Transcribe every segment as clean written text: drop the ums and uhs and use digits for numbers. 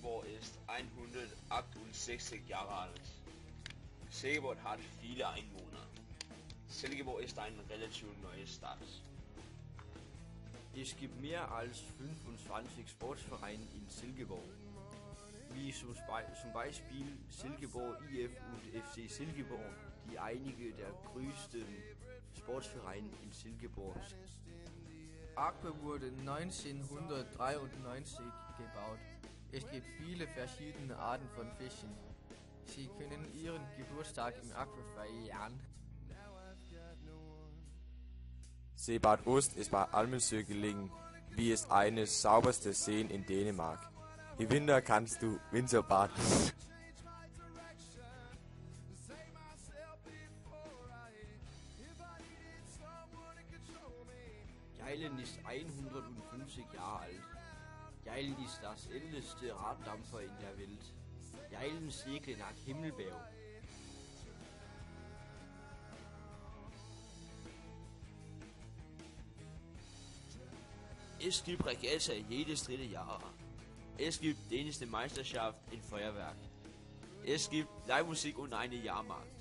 Silkeborg ist 168 Jahre alt. Silkeborg hat viele Einwohner. Silkeborg ist eine relativ neue Stadt. Es gibt mehr als 25 Sportvereine in Silkeborg, wie zum Beispiel Silkeborg IF und FC Silkeborg, die einige der größten Sportvereine in Silkeborg sind. Aqua wurde 1993 gebaut. Es gibt viele verschiedene Arten von Fischen. Sie können ihren Geburtstag im Aqua feiern. Seebad Ost ist bei Almensø gelegen, wie es eines sauberste Seen in Dänemark. Im Winter kannst du Winterbaden. Hjejlen ist 150 Jahre alt. Hjejlen ist das älteste Raddampfer in der Welt. Hjejlen segler nach Himmelberg. Es gibt Regatta jedes dritte Jahr. Es gibt dänische Meisterschaft in Feuerwerk. Es gibt Livemusik und eine Jahrmarkt.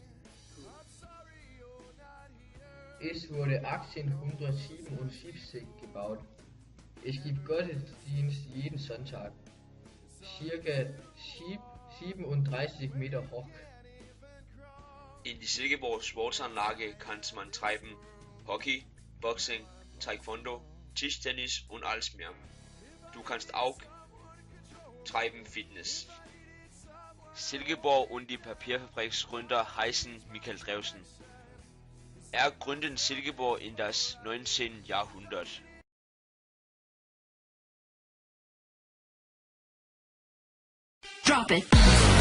Es wurde 1877 gebaut. Es gibt Gottesdienst jeden Sonntag. Circa 37 Meter hoch. In die Silkeborg Sportsanlage kann man treiben Hockey, Boxing, Taekwondo, Tischtennis und alles mehr. Du kannst auch treiben Fitness. Silkeborg und die Papierfabriksgründer heißen Michael Drewsen. Er gründete Silkeborg in das 19. Jahrhundert. Drop it.